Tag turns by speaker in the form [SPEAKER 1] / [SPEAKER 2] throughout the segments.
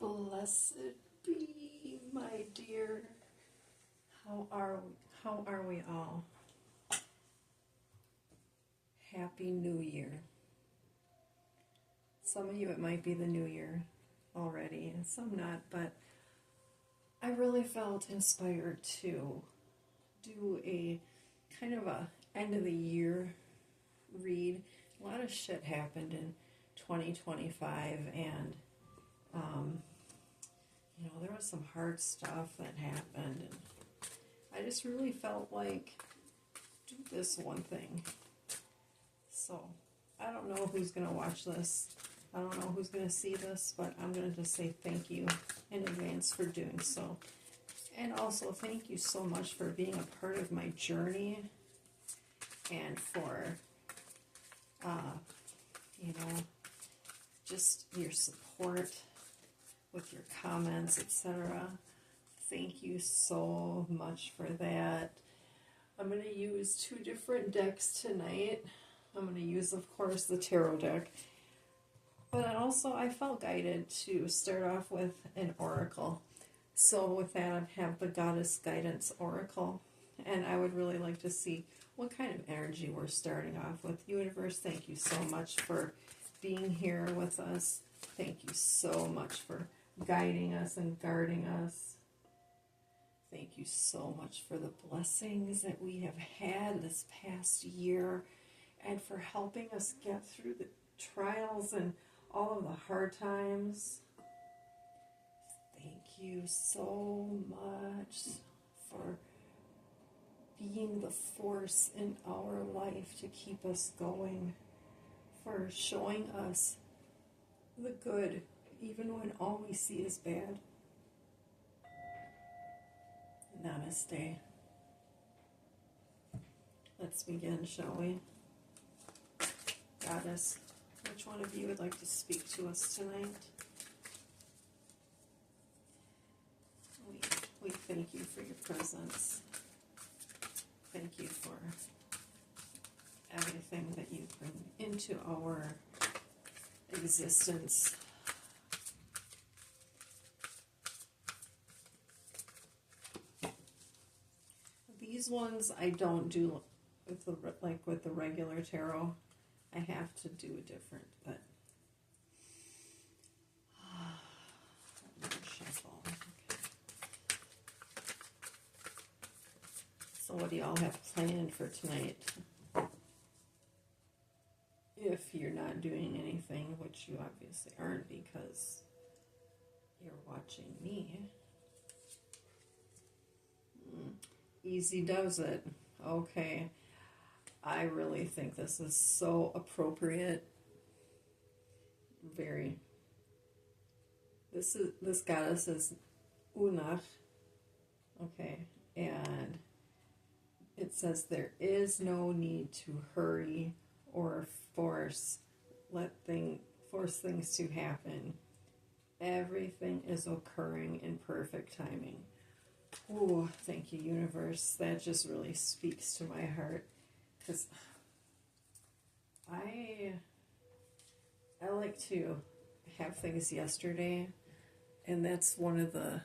[SPEAKER 1] Blessed be, my dear. How are we? How are we all? Happy New Year. Some of you, it might be the New Year already, and some not, but I really felt inspired to do a kind of a end of the year read. A lot of shit happened in 2025, and there was some hard stuff that happened, and I just really felt like do this one thing. So I don't know who's gonna watch this. I don't know who's gonna see this, but I'm gonna just say thank you in advance for doing so. And also thank you so much for being a part of my journey and for just your support with your comments, etc. Thank you so much for that. I'm going to use two different decks tonight. I'm going to use, of course, the tarot deck. But also, I felt guided to start off with an oracle. So with that, I have the Goddess Guidance Oracle. And I would really like to see what kind of energy we're starting off with. Universe, thank you so much for being here with us. Thank you so much for guiding us and guarding us. Thank you so much for the blessings that we have had this past year and for helping us get through the trials and all of the hard times. Thank you so much for being the force in our life to keep us going, for showing us the good even when all we see is bad. Namaste. Let's begin, shall we? Goddess, which one of you would like to speak to us tonight? We thank you for your presence. Thank you for everything that you bring into our existence. These ones I don't do with the regular tarot. I have to do a different, but shuffle. Okay. So what do y'all have planned for tonight? If you're not doing anything, which you obviously aren't because you're watching me. Easy does it. Okay. I really think this is so appropriate. Very. This goddess is Unach. Okay. And it says there is no need to hurry or force things to happen. Everything is occurring in perfect timing. Oh, thank you, universe. That just really speaks to my heart, because I like to have things yesterday, and that's one of the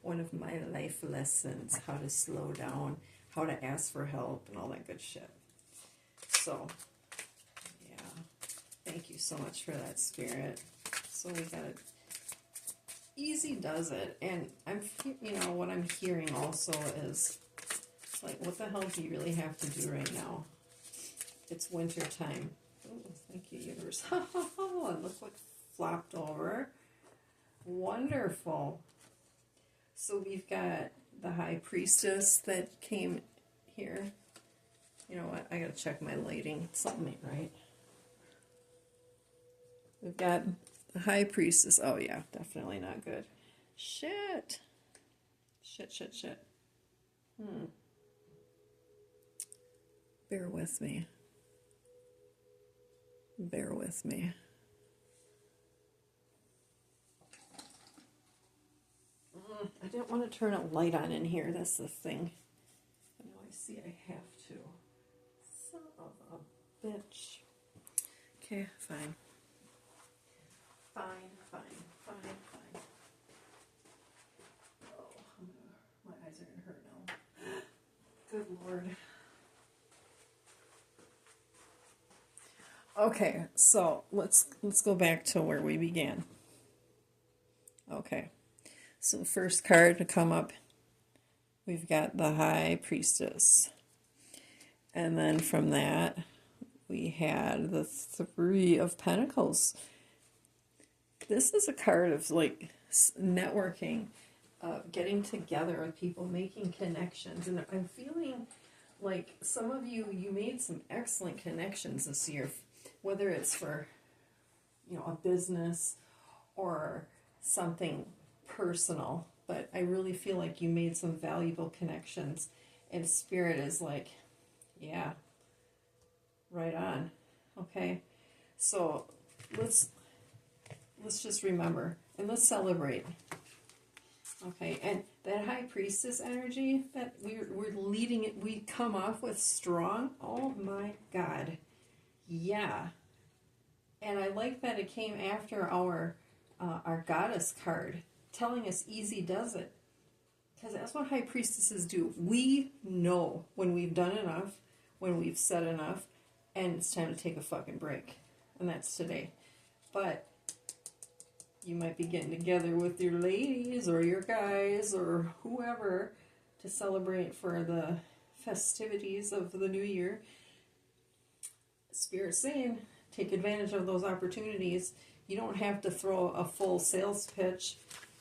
[SPEAKER 1] one of my life lessons: how to slow down, how to ask for help, and all that good shit. So, yeah, thank you so much for that, Spirit. So we got it. Easy does it, and what I'm hearing also is like, what the hell do you really have to do right now? It's winter time. Oh, thank you, universe. And look what flopped over. Wonderful. So we've got the High Priestess that came here. You know what? I gotta check my lighting. Something ain't right. We've got the High Priestess. Oh yeah, definitely not good. Shit. Shit. Bear with me. I didn't want to turn a light on in here. That's the thing. But now I see I have to. Son of a bitch. Okay, fine. Fine, fine, fine, fine. Oh, my eyes are gonna hurt now. Good Lord. Okay, so let's go back to where we began. Okay, so the first card to come up, we've got the High Priestess. And then from that, we had the Three of Pentacles. This is a card of like networking, getting together with people, making connections. And I'm feeling like some of you made some excellent connections this year, whether it's for, a business or something personal. But I really feel like you made some valuable connections. And Spirit is like, yeah, right on. Okay, so let's just remember and let's celebrate. Okay, and that High Priestess energy that we're leading it, we come off with strong. Oh my God, yeah. And I like that it came after our Goddess card, telling us easy does it, because that's what High Priestesses do. We know when we've done enough, when we've said enough, and it's time to take a fucking break. And that's today. But you might be getting together with your ladies or your guys or whoever to celebrate for the festivities of the new year. Spirit's saying, take advantage of those opportunities. You don't have to throw a full sales pitch,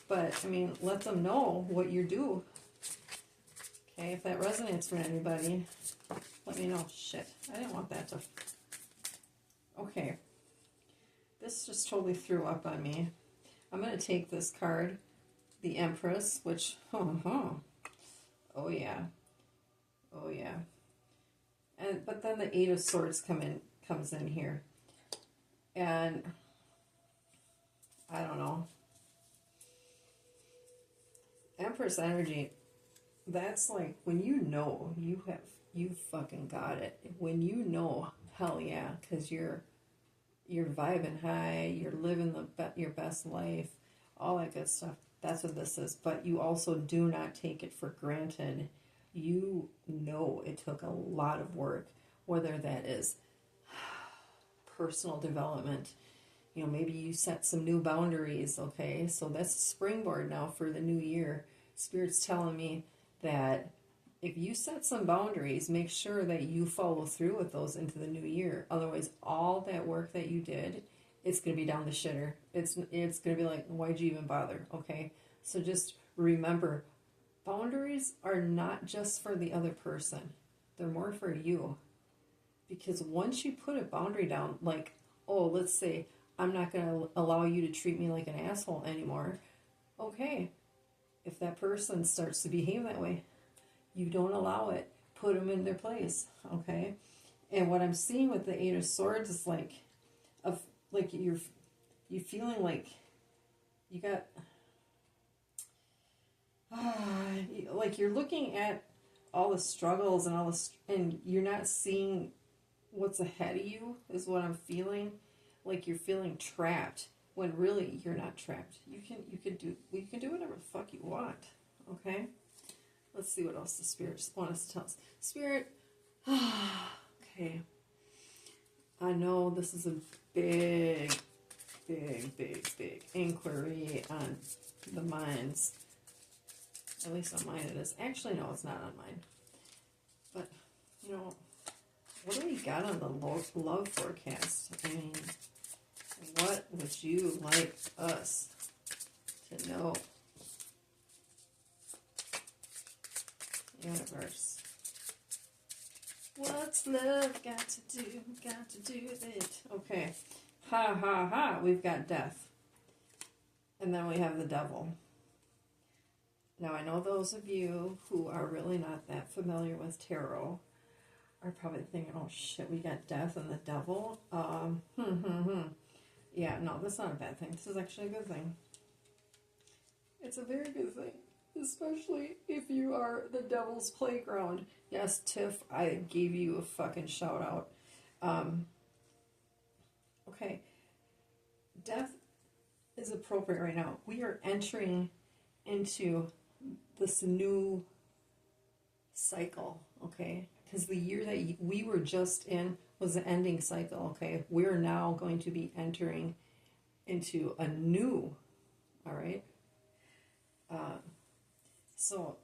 [SPEAKER 1] but, let them know what you do. Okay, if that resonates for anybody, let me know. Shit, I didn't want that to... Okay. This just totally threw up on me. I'm going to take this card, the Empress, which... Oh yeah. Oh, yeah. But then the Eight of Swords comes in here. And... I don't know. Empress energy... That's like when you fucking got it. When hell yeah, because you're vibing high, you're living your best life, all that good stuff. That's what this is. But you also do not take it for granted. You know it took a lot of work, whether that is personal development. Maybe you set some new boundaries, okay? So that's a springboard now for the new year. Spirit's telling me that if you set some boundaries, make sure that you follow through with those into the new year. Otherwise, all that work that you did, it's going to be down the shitter. It's going to be like, why'd you even bother? Okay? So just remember, boundaries are not just for the other person. They're more for you. Because once you put a boundary down, like, oh, let's say, I'm not going to allow you to treat me like an asshole anymore. Okay. If that person starts to behave that way, you don't allow it. Put them in their place, okay? And what I'm seeing with the Eight of Swords is like you're feeling like you got, like you're looking at all the struggles and all this, and you're not seeing what's ahead of you. Is what I'm feeling. Like you're feeling trapped. When really you're not trapped. You can do whatever the fuck you want. Okay? Let's see what else the spirits want us to tell us. Spirit, okay. I know this is a big inquiry on the minds. At least on mine it is. Actually, no, it's not on mine. But, what do we got on the love forecast? What would you like us to know? Universe. What's love got to do? Got to do with it. Okay. Ha ha ha. We've got death. And then we have the devil. Now I know those of you who are really not that familiar with tarot are probably thinking, oh shit, we got death and the devil. Yeah, no, that's not a bad thing. This is actually a good thing. It's a very good thing. Especially if you are the devil's playground. Yes, Tiff, I gave you a fucking shout out. Okay. Death is appropriate right now. We are entering into this new cycle, okay? Because the year that we were just in was the ending cycle, okay? We're now going to be entering into a new, all right? So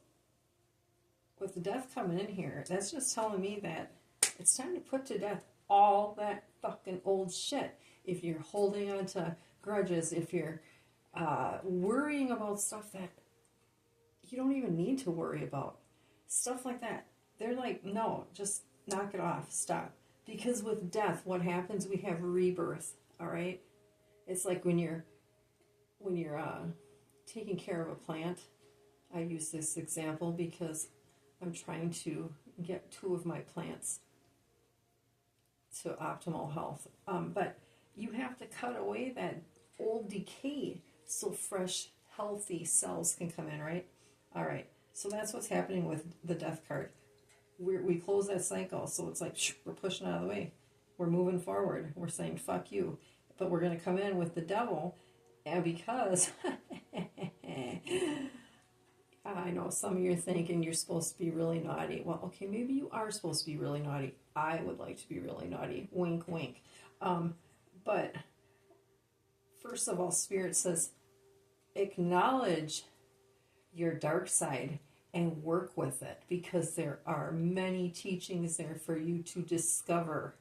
[SPEAKER 1] with the death coming in here, that's just telling me that it's time to put to death all that fucking old shit. If you're holding on to grudges, if you're worrying about stuff that you don't even need to worry about, stuff like that, they're like, no, just knock it off, stop. Because with death, what happens? We have rebirth. All right, it's like when you're taking care of a plant. I use this example because I'm trying to get 2 of my plants to optimal health. But you have to cut away that old decay so fresh, healthy cells can come in, right? All right. So that's what's happening with the death card. We close that cycle, so it's like we're pushing out of the way. We're moving forward. We're saying fuck you, but we're going to come in with the devil, and because I know some of you are thinking you're supposed to be really naughty. Well, okay, maybe you are supposed to be really naughty. I would like to be really naughty. Wink, wink. But first of all, Spirit says, acknowledge your dark side and work with it, because there are many teachings there for you to discover.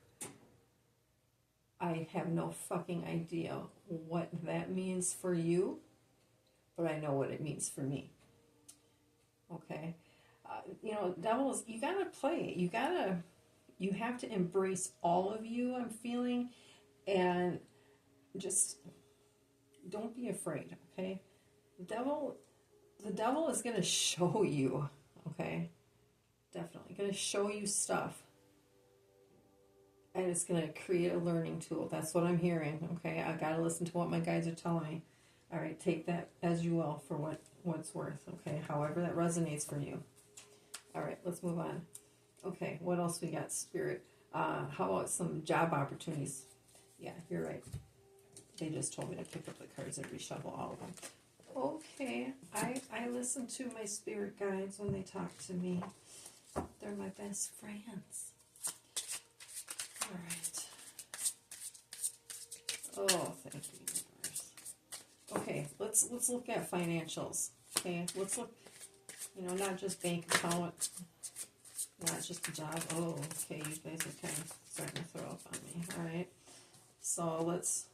[SPEAKER 1] I have no fucking idea what that means for you, but I know what it means for me. Okay? Devils, you gotta play it. You have to embrace all of you, I'm feeling, and just don't be afraid, okay? The devil is going to show you, okay? Definitely going to show you stuff. And it's going to create a learning tool. That's what I'm hearing, okay? I got to listen to what my guides are telling me. All right, take that as you will for what's worth, okay? However that resonates for you. All right, let's move on. Okay, what else we got, Spirit? How about some job opportunities? Yeah, you're right. They just told me to pick up the cards and reshuffle all of them. Okay, I listen to my spirit guides when they talk to me. They're my best friends. All right. Oh, thank you, universe. Okay, let's look at financials. Okay, let's look. Not just bank account, not just a job. Oh, okay, you guys are kind of starting to throw up on me. All right, so let's.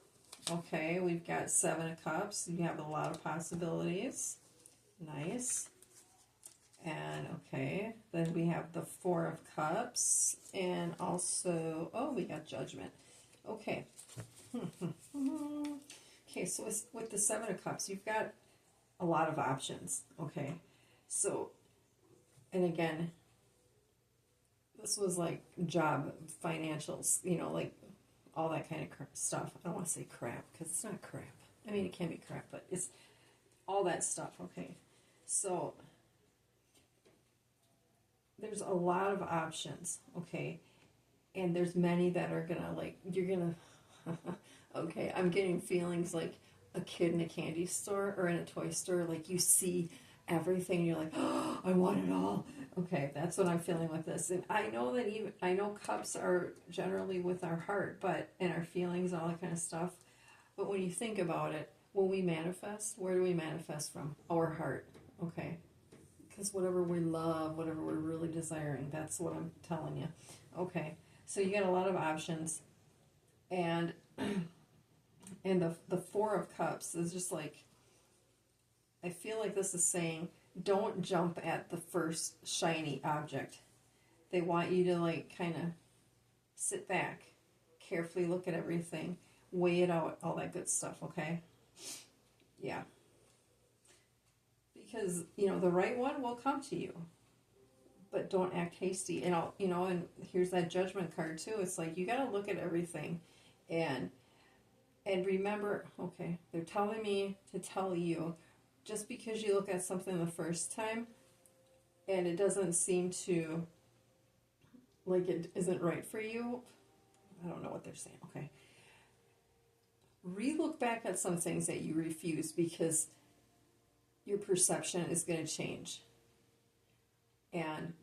[SPEAKER 1] Okay, we've got 7 of Cups. You have a lot of possibilities. Nice. And okay, then we have the 4 of Cups. And also, we got Judgment. Okay. Okay, so with the 7 of Cups, you've got a lot of options. Okay, so, and again, this was like job, financials, like all that kind of stuff. I don't want to say crap, because it's not crap. I mean, it can be crap, but it's all that stuff, okay? So, there's a lot of options, okay? And there's many that are gonna, you're gonna, okay, I'm getting feelings like a kid in a candy store or in a toy store, like you see everything, you're like, oh, I want it all. Okay, that's what I'm feeling with this. And I know that I know cups are generally with our heart, and our feelings and all that kind of stuff. But when you think about it, when we manifest, where do we manifest from? Our heart, okay? Because whatever we love, whatever we're really desiring, that's what I'm telling you. Okay, so you got a lot of options. And the 4 of Cups is just like, I feel like this is saying, don't jump at the first shiny object. They want you to kind of sit back, carefully look at everything, weigh it out, all that good stuff, okay? Yeah. Because, the right one will come to you. But don't act hasty. And and here's that Judgment card too. It's like you got to look at everything and remember, okay, they're telling me to tell you, just because you look at something the first time and it doesn't seem to, like it isn't right for you, I don't know what they're saying, okay? Re-look back at some things that you refuse because your perception is going to change. And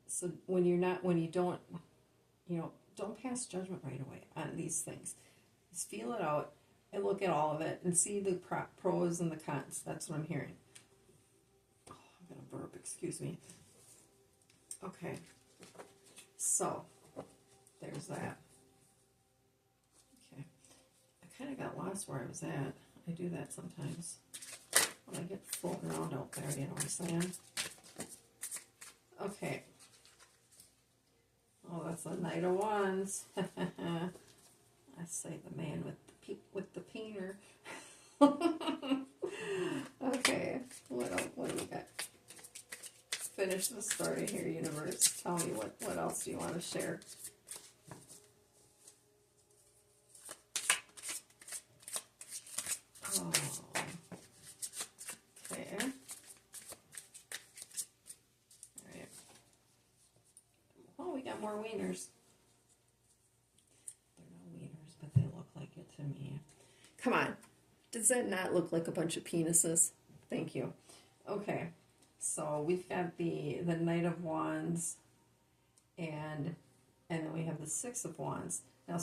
[SPEAKER 1] so when you don't, don't pass judgment right away on these things. Just feel it out and look at all of it and see the pros and the cons. That's what I'm hearing. Oh, I'm going to burp, excuse me. Okay, so there's that. Okay, I kind of got lost where I was at. I do that sometimes when I get floating around out there, you know what I'm saying? Okay. Oh, that's a Knight of Wands. I say the man with the peener. Okay, what do we got? Finish the story here, universe. Tell me what else do you want to share? Oh, okay. All right. Oh, we got more wieners. They're not wieners, but they look like it to me. Come on. Does that not look like a bunch of penises? Thank you. Okay. So we've got the Knight of Wands, and then we have the Six of Wands. Now,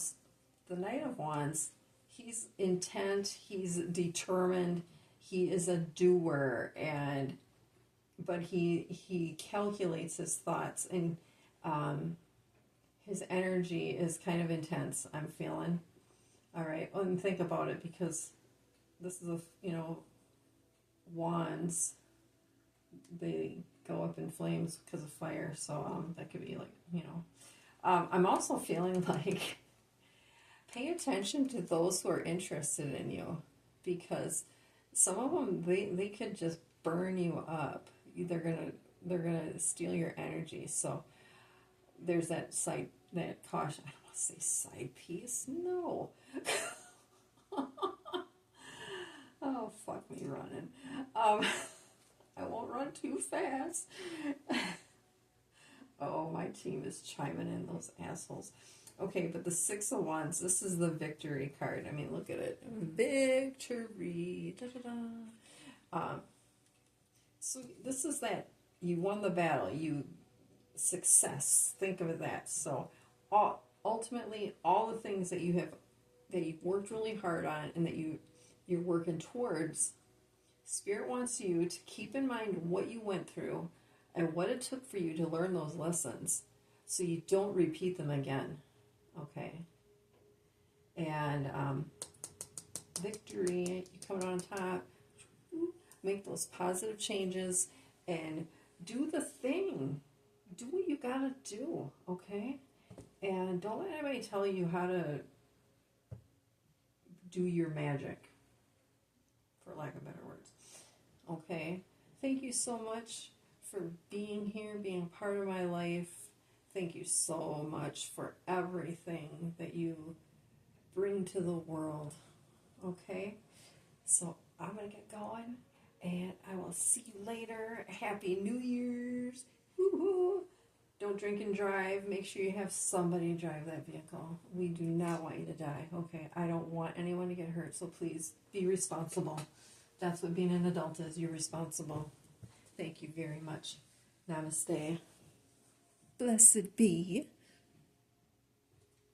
[SPEAKER 1] the Knight of Wands, he's intent, he's determined, he is a doer, but he calculates his thoughts, and his energy is kind of intense, I'm feeling. All right, well, and think about it, because this is wands, they go up in flames because of fire, so that could be like, I'm also feeling like pay attention to those who are interested in you, because some of them, they could just burn you up. They're gonna steal your energy. So there's that caution. I don't want to say side piece. No. Oh, fuck me running. I won't run too fast. Oh, my team is chiming in, those assholes. Okay, but the Six of Wands, this is the victory card. I mean, look at it. Victory. Da-da-da. So this is that you won the battle. Success. Think of it that. So ultimately, all the things that you've worked really hard on and that you're working towards, Spirit wants you to keep in mind what you went through and what it took for you to learn those lessons so you don't repeat them again. Okay? And victory, you coming on top, make those positive changes and do the thing. Do what you gotta do, okay? And don't let anybody tell you how to do your magic, for lack of better words. Okay? Thank you so much for being here, being part of my life. Thank you so much for everything that you bring to the world. Okay? So I'm going to get going, and I will see you later. Happy New Year's. Woo-hoo. Don't drink and drive. Make sure you have somebody drive that vehicle. We do not want you to die. Okay? I don't want anyone to get hurt, so please be responsible. That's what being an adult is. You're responsible. Thank you very much. Namaste. Blessed be.